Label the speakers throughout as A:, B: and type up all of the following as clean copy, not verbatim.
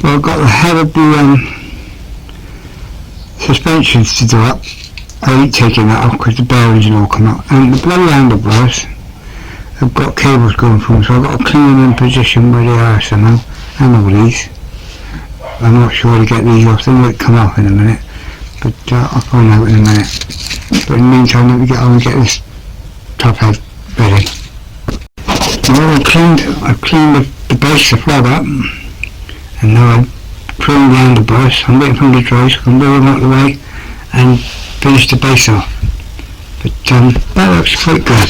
A: So I've got the head of the suspensions to do up. I ain't taking that off because the bearings will all come out. And the bloody handlebars have got cables going through them, so I've got to clean them in position where they are somehow. And all these. I'm not sure to get these off, they might come off in a minute. But I'll find out in a minute. But in the meantime, let me get on and get this top head ready. Well, I've cleaned the base, the flap up. And now I've pruned the handlebars. I'm waiting for them to dry so I can roll them out of the way and finish the base off. But that looks quite good.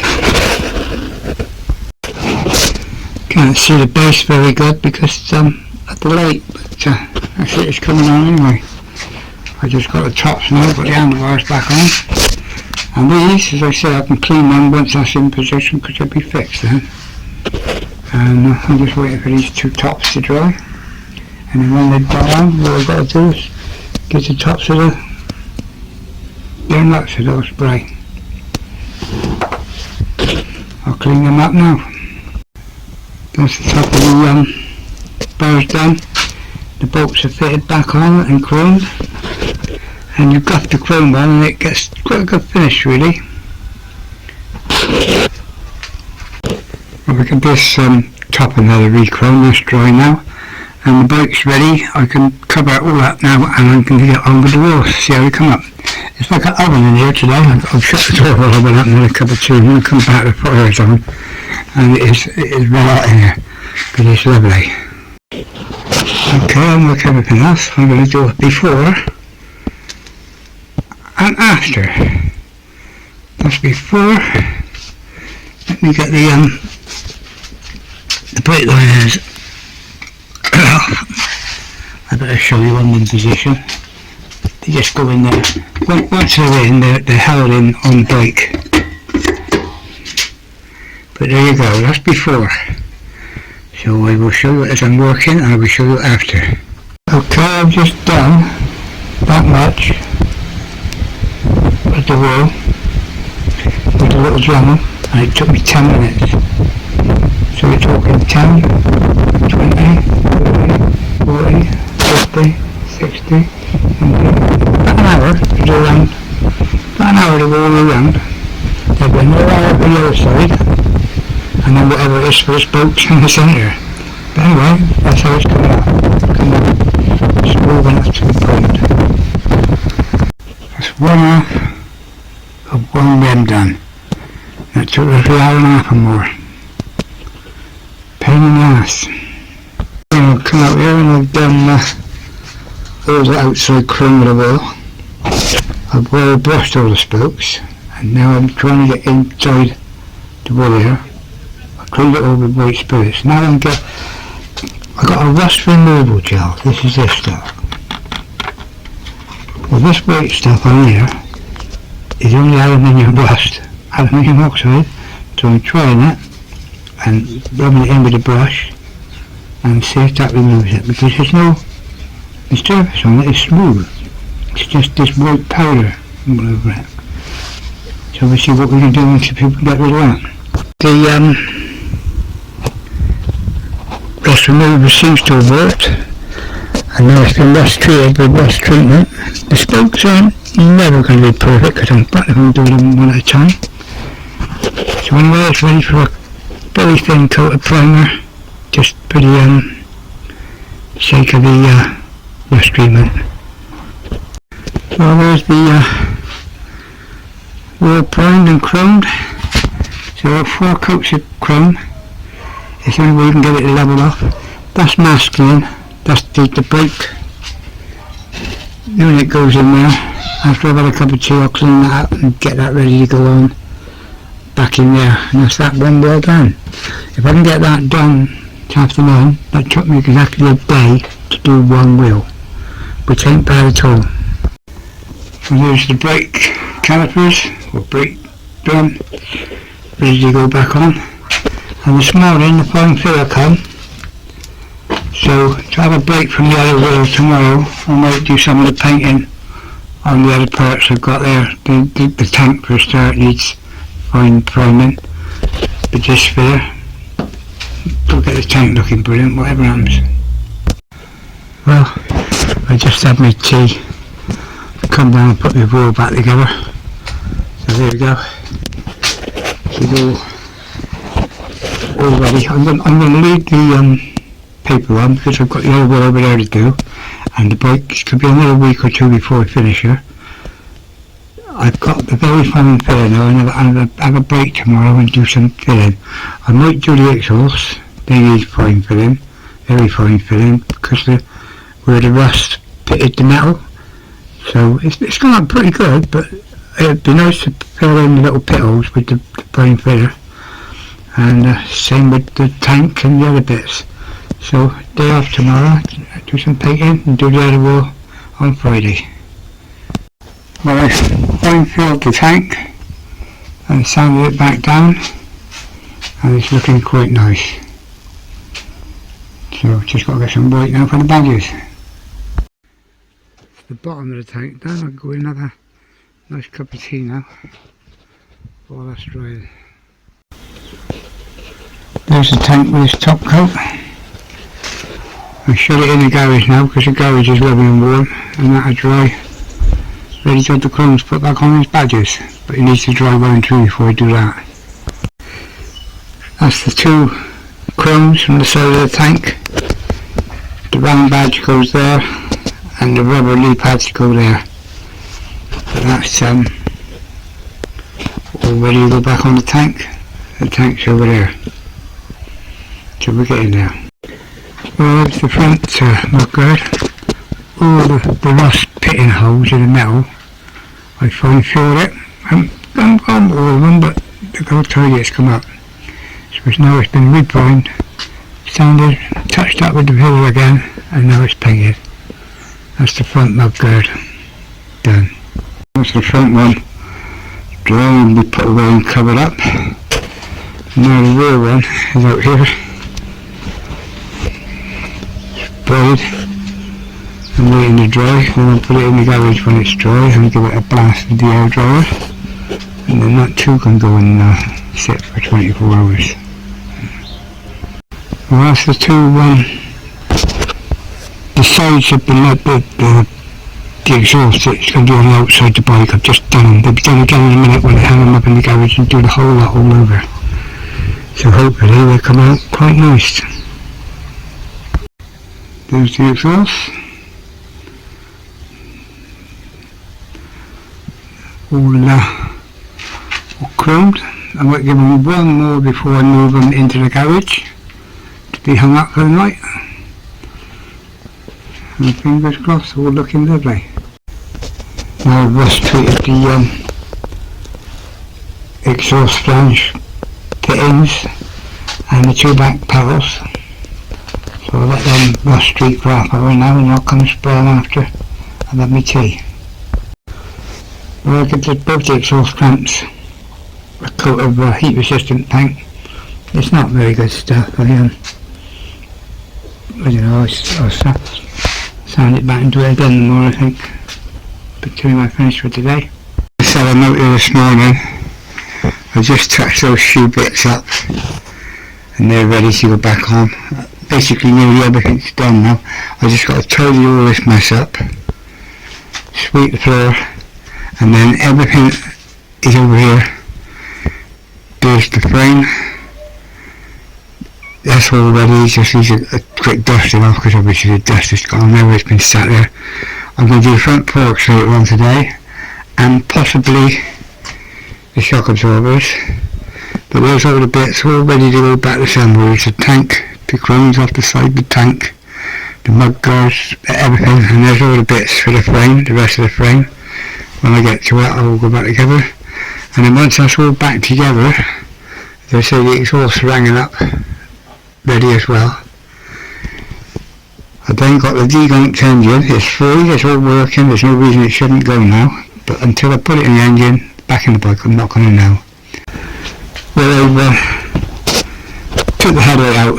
A: Can't see the base very good because of the light, but I see it's coming on anyway. I just got the tops now, got the handlebars back on. And these, as I said, I can clean them once that's in position because they'll be fixed then. And I'm just waiting for these two tops to dry. And then when they dry on, what I've got to do is get the tops of the nuts of those spray. I'll clean them up now. That's the top of the bars done. The bolts are fitted back on and chromed. And you've got the chrome on and it gets quite a good finish really. Well, we can this top another re-chrome, that's dry now. And the bike's ready. I can cover all that now and I'm going to get on with the wheels, see how they come up. It's like an oven in here today. I've shut the door while I've been up and had a cup of tea and I'll come back, the fire's on. And it is red hot in here, because it's lovely. Okay, I'll make everything else. I'm going to do it before and after. That's before. Let me get the brake liners. I better show you one in position. They just go in there. Once they're in, they're held in on the brake. But there you go, that's before. So I will show you as I'm working and I will show you after. Okay, I've just done that much with the wheel, with the little drummer, and it took me 10 minutes. So we're talking 10, 20, 30, 40, 60, about an hour to do around, about an hour to go all around. There'll be another hour on the other side, and then whatever it is for the spokes in the centre. But anyway, that's how it's coming out. It's moving up to the point. That's one half of one rim done. That took roughly an hour and a half or more. Pain in the ass. I've come out here and I've done all the outside chrome of the wheel. I've well brushed all the spokes and now I'm trying to get inside the wheel here. I cleaned it all with white spirits. Now I've got a rust removal gel. This is this stuff. Well, this white stuff on here is only aluminium rust, aluminium oxide. So I'm trying it and rubbing it in with a brush and see if that removes it, because there's no surface on it, it's smooth. It's just this white powder all over it. So we'll see what we can do and see if we can get rid of that. The rust remover seems to have worked, and now it's been rust treated with rust treatment. The spokes aren't never going to be perfect because I'm practically doing them one at a time. So anyway, it's ready for a very thin coat of primer, just for the sake of the rust treatment. Well, there's the wheel primed and chromed. So 4 coats of chrome. It's the only way you can get it level off. That's masculine. That's the brake unit goes in there. After I've had a cup of tea, I'll clean that up and get that ready to go on back in there. And that's that one wheel done. If I can get that done this afternoon, that took me exactly a day to do one wheel, which ain't bad at all. And there's the brake calipers, or brake drum, ready to go back on. And this morning the fine filler come, so to have a break from the other wheel tomorrow, I might do some of the painting on the other parts I've got there. The tank for a start needs fine priming, but this filler, don't get the tank looking brilliant, whatever happens. Well, I just had my tea, come down and put my wheel back together. So there we go. She's all ready. I'm going to leave the paper on because I've got the other wheel over there to do, and the bike could be another week or two before I finish her. I've got the very fine filling now, and I'll have a break tomorrow and do some filling. I might do the exhausts. They need fine filling, very fine filling, because where the rust pitted the metal. So it's gone up pretty good, but it'd be nice to fill in the little pit holes with the fine filler. And same with the tank and the other bits. So day off tomorrow, do some painting and do the other wheel on Friday. Well, I fine filled the tank and sanded it back down, and it's looking quite nice. So just got to get some white now for the badges. The bottom of the tank done. I'll go in and have a nice cup of tea now while that's drying. There's the tank with its top coat. I shut it in the garage now because the garage is lovely and warm, and that'll dry. Ready to have the chromes put back on his badges, but it needs to dry well and true before I do that. That's the two chromes from the side of the tank. The round badge goes there, and the rubber knee pads go there. But that's all ready to go back on the tank. The tank's over there. So we're getting there. Well, there's the front mudguard. All the rust pitting holes in the metal, I fine filled it. I haven't got all of them, but the gold target's come up. So now it's been reprimed, sanded, touched up with the filler again, and now it's painted. That's the front mudguard done. That's the front one. Dry and be put away and covered up. Now the rear one is out here. Sprayed and waiting to dry. Then I'll put it in the garage when it's dry and give it a blast with the air dryer. And then that too can go and sit for 24 hours. Well, that's the two, the sides have been the exhaust it's going to do on the outside the bike. I've just done them. They'll be done again in a minute when I hang them up in the garage and do the whole lot all over. So hopefully they'll come out quite nice. There's the exhaust. All chromed. I might give them one more before I move them into the garage to be hung up for the night. And fingers crossed, all looking lovely. Now I've rust treated the exhaust flange fittings and the two back pedals. So I'll let them rust treat for half an hour now, and I'll come and spray them after I've had my tea. Well, I give both the exhaust clamps a coat of heat resistant paint. It's not very good stuff. I don't know, I'll sand it back and do it again more, I think. But till I'm finished for today. I said I'm out here this morning. I just touched those few bits up and they're ready to go back on. Basically nearly everything's done now. I just got to tidy all this mess up, sweep the floor, and then everything is over here. There's the frame. That's all ready, just needs a quick dusting off because obviously the dust has gone there, it's been sat there. I'm going to do the front forks later on today, and possibly the shock absorbers. But those are the bits all ready to go back to assembly. It's the tank, the chromes off the side of the tank, the mud guards, everything, and there's all the bits for the frame, the rest of the frame. When I get to it I'll go back together, and then once that's all back together, as I say, the exhaust hanging up ready as well. I've then got the degunked engine. It's free, it's all working, there's no reason it shouldn't go now, but until I put it in the engine, back in the bike, I'm not going to know. Well, I took the headlight out.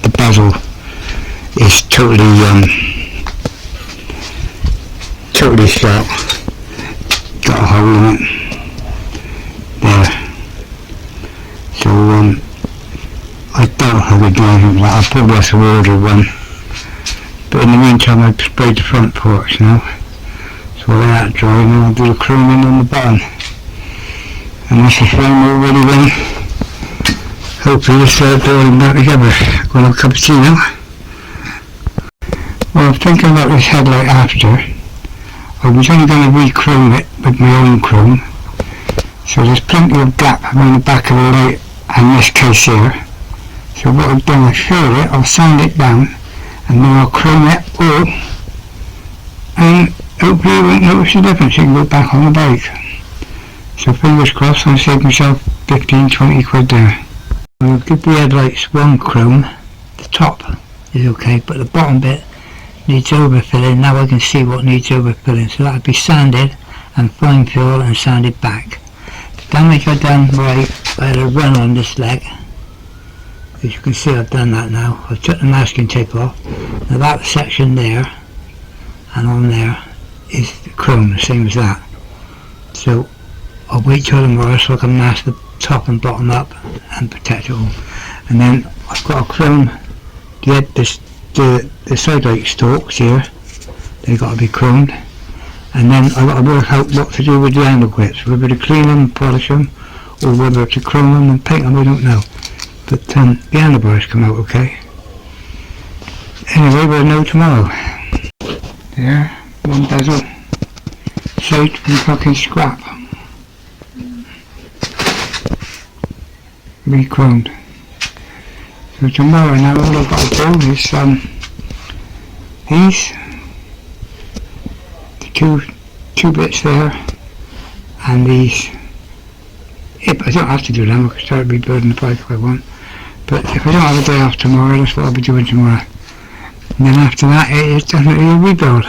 A: The bezel is totally shut. Got a hole in it there. So I don't have a driving that. I'll probably have to order one But in the meantime I've sprayed the front porch now, so I'll let that dry and then I'll do the chroming on the bottom. And that's the frame all ready then. Hopefully this will all back together. Going to have a cup of tea now. Well, I'm thinking about this headlight after. I was only going to re-chrome it with my own chrome. So there's plenty of gap around the back of the light and this case here. So what I've done, I've filled it, I'll sand it down and then I'll chrome it all, and hopefully you won't notice the difference. You can go back on the bike. So fingers crossed, I'll save myself 15-20 quid there. I'll give the headlights one chrome. The top is okay, but the bottom bit needs overfilling. Now I can see what needs overfilling, so that'll be sanded and fine filled and sanded back. The damage I've done by I had a run on this leg. As you can see, I've done that now. I've took the masking tape off. Now that section there and on there is the chrome, the same as that. So I'll wait till tomorrow so I can mask the top and bottom up and protect it all. And then I've got to chrome the side light stalks here. They've got to be chromed. And then I've got to work out what to do with the handle grips, whether to clean them and polish them or whether to chrome them and paint them, I don't know. But the handlebars come out okay. Anyway, we'll know tomorrow. There, one bezel, saved from fucking scrap. Re-chromed. So tomorrow now all I've got to do is these, the two bits there, and these. If I don't have to do them, I can start rebuilding the bike if I want. But if I don't have a day off tomorrow, that's what I'll be doing tomorrow. And then after that, it is definitely a rebuild.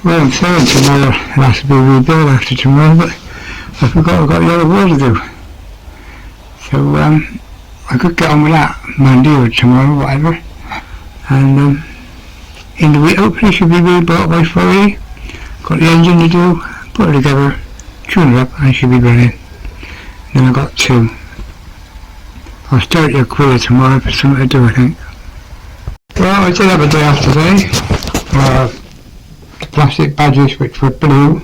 A: Well, I'm saying tomorrow it has to be a rebuild after tomorrow, but I forgot I've got the other wall to do. So I could get on with that Monday or tomorrow, whatever. And in the week, hopefully it should be rebuilt by Friday. Got the engine to do, put it together, tune it up, and it should be running. Then I've got two. I'll start your query tomorrow for something to do, I think. Well, I did have a day off today. The plastic badges, which were blue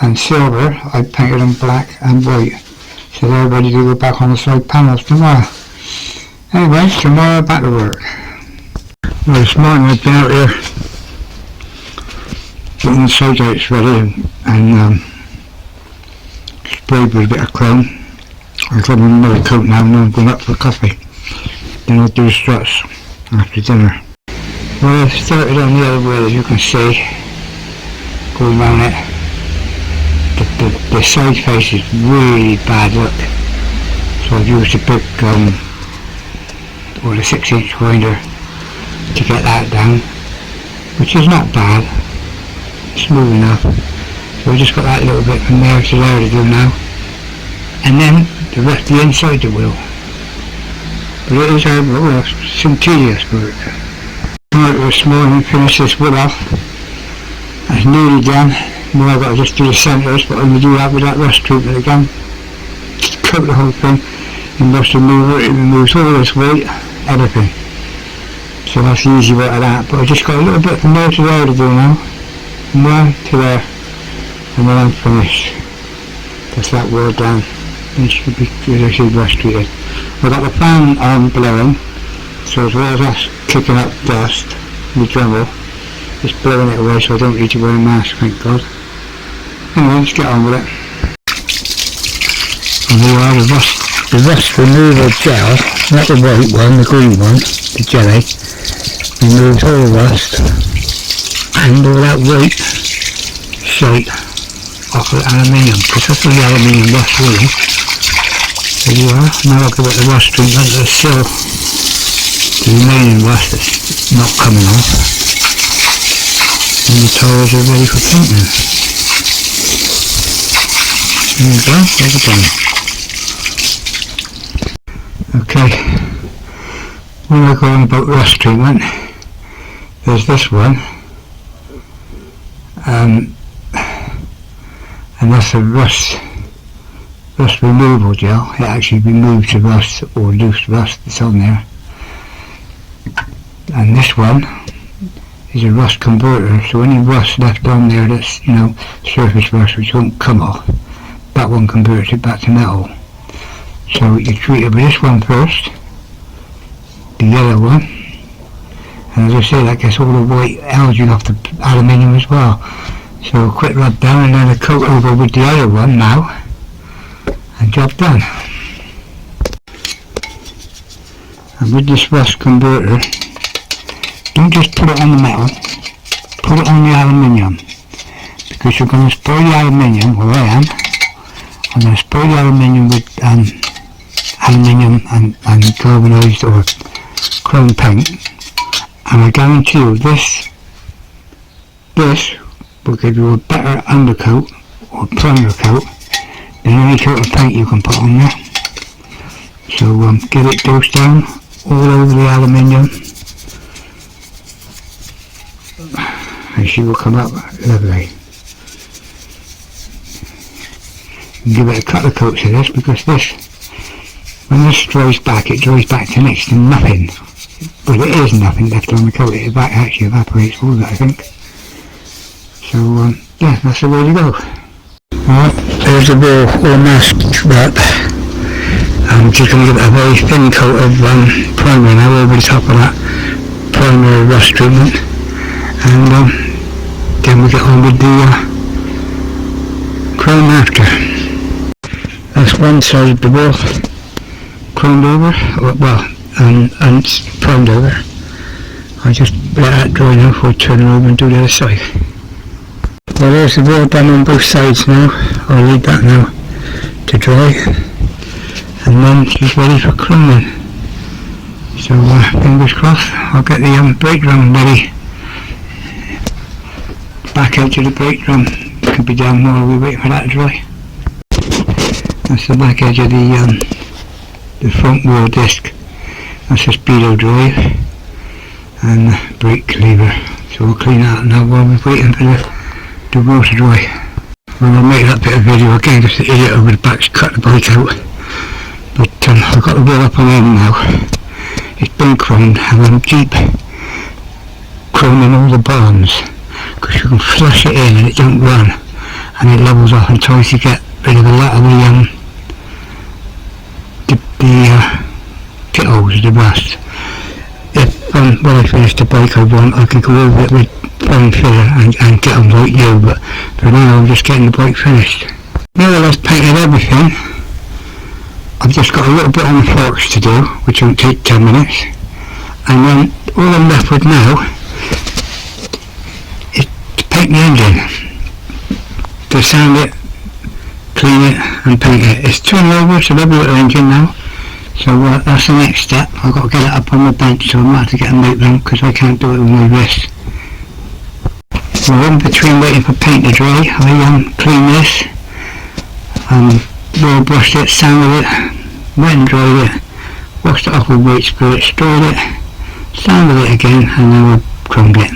A: and silver, I painted them black and white. So they're ready to go back on the side panels tomorrow. Anyway, tomorrow back to work. Well, this morning I've been out here getting the side lights ready and sprayed with a bit of chrome. I'll give them another coat now and then I'm going up for coffee. Then I'll do the struts after dinner. Well, I've started on the other wheel, as you can see, going around it. The side face is really bad look, so I've used a big or the 6-inch grinder to get that down, which is not bad, smooth enough. So I just got that little bit from there to there to do now, and then the rest the inside the wheel. But it is hard work, some tedious work. I went this morning, finish this wood off. That's nearly done. Now I've got to just do the centres, but I'm going to do that with that rust treatment again. Just coat the whole thing in rust remover. It removes all this weight, everything. So that's the easy way of that. But I just got a little bit from there to there to do now. From there to there. And then I'm finished. That's that wall down. It should be, as I said, rust treated. I've got the fan blowing, so as well as that's kicking up dust, the Dremel, it's blowing it away so I don't need to wear a mask, thank God. Anyway, let's get on with it. And here are the rust removal gel, not the white one, the green one, the jelly, removes all the rust and all that weight shite off of the aluminium, because that's what the aluminium rust really. There you are. Now I'll give it the rust treatment to seal the remaining rust that's not coming off, and the tyres are ready for painting. There you go, there's it done. Okay, when I go on about rust treatment, there's this one, and that's a rust removal gel. It actually removes the rust or loose rust that's on there. and this one is a rust converter, so any rust left on there that's, you know, surface rust which won't come off, that one converts it back to metal. So you treat it with this one first, the yellow one, and as I say, that gets all the white algae off the aluminium as well. So a quick rub down and then a coat over with the other one now, and job done. And with this rust converter, don't just put it on the metal, put it on the aluminium, because you're going to spoil the aluminium, well I am. I'm going to spoil the aluminium with aluminium and galvanised or chrome paint, and I guarantee you this will give you a better undercoat or primer coat than any coat of paint you can put on there. So get it dosed down all over the aluminium, and she will come out lovely. Give it a couple of coats of this, because this, when this dries back, it dries back to next to nothing. But it is nothing left on the coat, it actually evaporates all of it, I think. So yeah, that's the way to go. Alright, there's the wall all masked up. I'm just going to give it a very thin coat of primer now over the top of that primer rust treatment, and then we get on with the chrome after. That's one side of the wall chromed over, and primed over. I just let that dry now before I turn it over and do the other side. Well, there's the wall done on both sides now. I'll leave that now to dry, and then she's ready for chroming. So fingers crossed, I'll get the brake drum ready. Back edge of the brake drum can be done while we wait for that to dry. That's the back edge of the front wheel disc. That's the speedo drive and the brake lever. So we'll clean that now while we're waiting for the wheel to dry. We'll make that bit of video again because the idiot over the back's cut the bike out. But I've got the wheel up on end now. It's been chromed, and I'm deep chroming all the bottoms, because you can flush it in and it don't run, and it levels off and tries to get rid of a lot of the pit holes, the rust. If when I finish the bike I can go over it with fine filler and get them like you, but for now I'm just getting the bike finished. Now that I've painted everything, I've just got a little bit on the forks to do, which won't take 10 minutes, and then all I'm left with now is to paint the engine, to sand it, clean it and paint it. It's turning over, it's a lovely little engine now, so that's the next step. I've got to get it up on the bench, so I might have to get a mate round because I can't do it with my wrist. Well, in between waiting for paint to dry, I clean this, roll brushed it, sanded it, wet and dried it, washed it off with white spirit, stored it, sanded it again, and then we chromed it.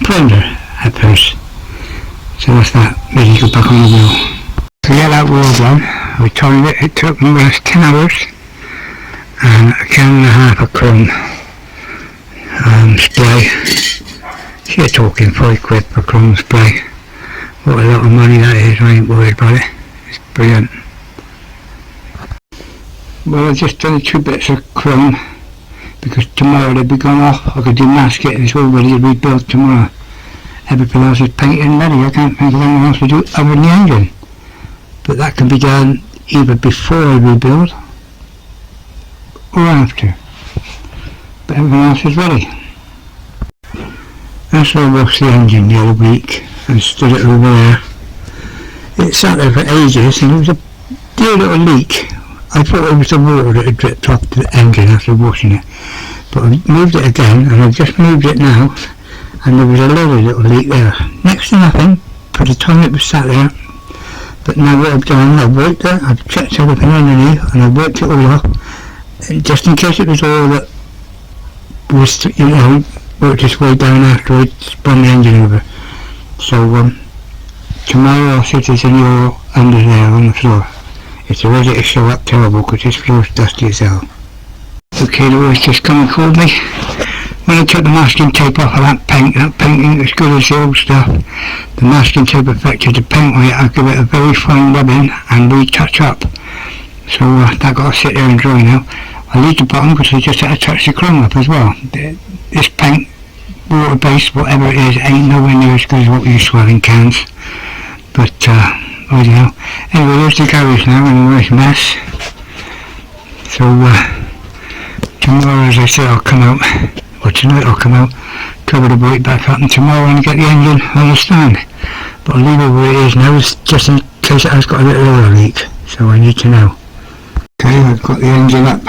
A: Primed her at first. So that's that, ready to go back on the wheel. To get that wheel done, I timed it. It took me almost 10 hours, and a can and a half of chrome spray. You're talking £5 for chrome spray. What a lot of money that is, I ain't worried about it. It's brilliant. Well, I've just done 2 bits of chrome, because tomorrow they'll be gone off. I could demask it and it's all ready to rebuild tomorrow. Everything else is painted and ready. I can't think of anything else to do other than the engine. But that can be done either before I rebuild or after. But everything else is ready. After I washed the engine the other week and stood it over there, it sat there for ages and there was a dear little leak. I thought it was the water that had dripped off the engine after washing it. But I moved it again, and I've just moved it now, and there was a lovely little leak there. Next to nothing for the time it was sat there. But now what I've done, I've worked it, I've checked everything underneath, and I've worked it all off, and just in case it was all that was, you know, worked its way down after I spun the engine over. So tomorrow I'll see if there's any oil under there on the floor. If there is, it'll show up terrible because this floor's dusty as hell. Okay, the boys just come and called me. when I took the masking tape off of that paint ain't as good as the old stuff. The masking tape affected the paint weight. I give it a very fine rubbing and retouch up. So that got to sit there and dry now. I leave the bottom because I just had to touch the chrome up as well. This paint, water based, whatever it is, ain't nowhere near as good as what we used to have in cans. But I don't know. Anyway, there's the garage now in a nice mess. So tomorrow, as I said, I'll come out, or tonight I'll come out, cover the bike back up, and tomorrow and get the engine on the stand. But I'll leave it where it is now, just in case it has got a little oil leak. So I need to know. Okay, I've got the engine up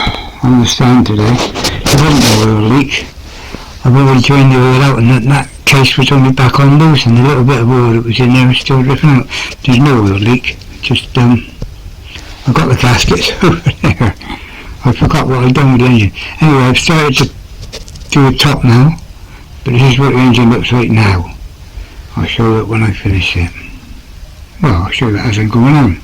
A: on the stand today. There wasn't no oil leak. I've already drained the oil out, and that case was only back on loose, and the little bit of oil that was in there was still dripping out. There's no oil leak. Just I've got the gaskets over there. I forgot what I'd done with the engine. Anyway, I've started to do the top now, but this is what the engine looks like now. I'll show it when I finish it. Well, I'll show that as I'm going on.